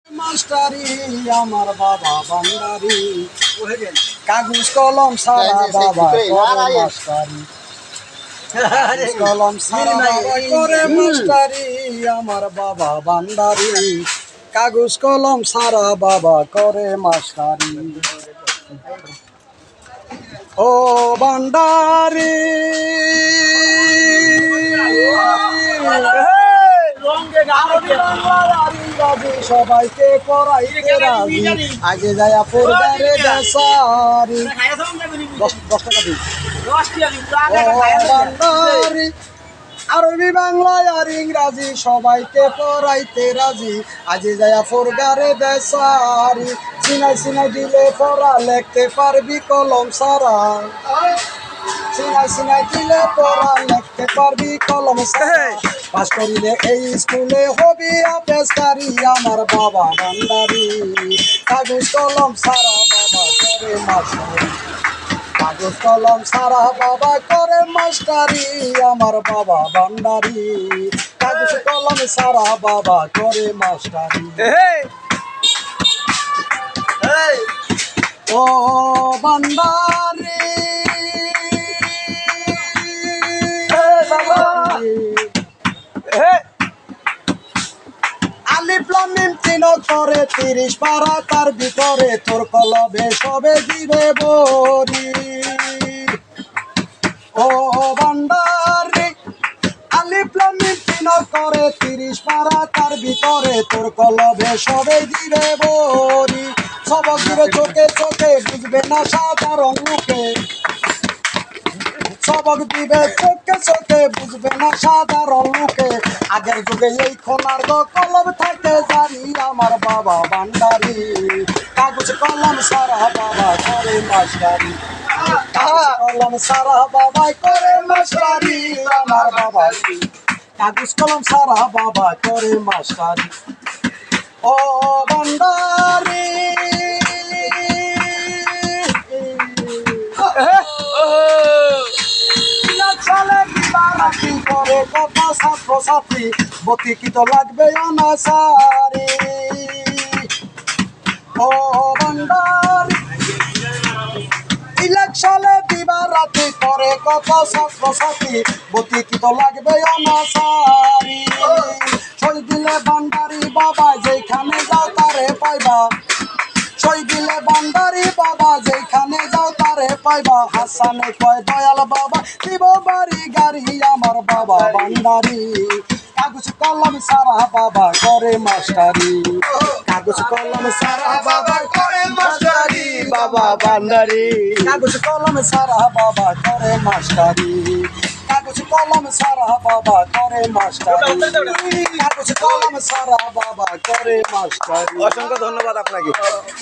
মাস্টারি আমার বাবা ভান্ডারি, কাগজ কলম সারা বাবা করে মাস্টারি, কাগজ কলম সারা বাবা করে মাস্টারি আমার বাবা ভান্ডারি, কাগজ কলম সারা বাবা করে মাস্টারি। ও ভান্ডারি সবাইকে পড়াইতে রাজি, আগে যায় পড়বারে দেশারি। 10 টাকা দিই। ভান্ডারি আরবি বাংলায় আর ইংরাজি সবাইকে পড়াইতে রাজি, আগে যায় পড়বারে দেশারি। সিনাই সিনাই দিলে পড়া লিখতে পারবি কলম সারা, সিনাই সিনাই দিলে পড়া লিখতে পারবি কলম সারা। পাস করিলে এই স্কুলে হবি আবেশকারী আমার বাবা ভান্ডারি, কাগজ কলম সারা বাবা করে মাস্টারি, কাগজ কলম সারা বাবা করে মাস্টারি আমার বাবা ভান্ডারি, কাগজ কলম সারা বাবা করে মাস্টারি। ও ভান্ডারি আলিফ লাম মিম তিন করে 30 পারা, তার ভিতরে তোর কলবে সবে দিবে বরি। ও ভান্ডারি আলিফ লাম মিম তিন করে 30 পারা, তার ভিতরে তোর কলবে সবে দিবে বরি। সবক দিবে চোখে চোখে বুঝবে না সাধারণ লোকে, সবক দিবে চোখে চোখে বুঝবে না সাধারণ লোকে। আগের যুগে এই খোনার কলম থাকে জানি আমার বাবা ভান্ডারি, কাগজ কলম সারা বাবা করে মাস্টারি, কলম সারা বাবা করে মাস্টারি আমার বাবা, কাগজ কলম সারা বাবা করে মাস্টারি। ও ভান্ডারি করে কত ছাত্র ছাত্রী বতিকিত লাগবে অনাসারি। ও ভান্ডারি ইলেকশনে দিবার রাতি করে কত ছাত্র ছাত্রী বতিকিত লাগবে অনাসারি। সই দিলে ভান্ডারি বাবা যেখানে যাও তারে পাইবা, সই দিলে ভান্ডারি বাবা যেখানে যাও তারে পাইবা। হাসানে কয় দয়াল বাবা দিব বাড়ি গাড়ি আমার বাবা ভান্ডারি, কাগজ কলম সারা বাবা করে মাস্টারি, কাগজ কলম সারা বাবা করে মাস্টারি বাবা ভান্ডারি, কাগজ কলম সারা বাবা করে মাস্টারি, কাগজ কলম সারা বাবা করে মাস্টারি, কাগজ কলম সারা বাবা করে মাস্টারি। অসংখ্য ধন্যবাদ আপনাকে।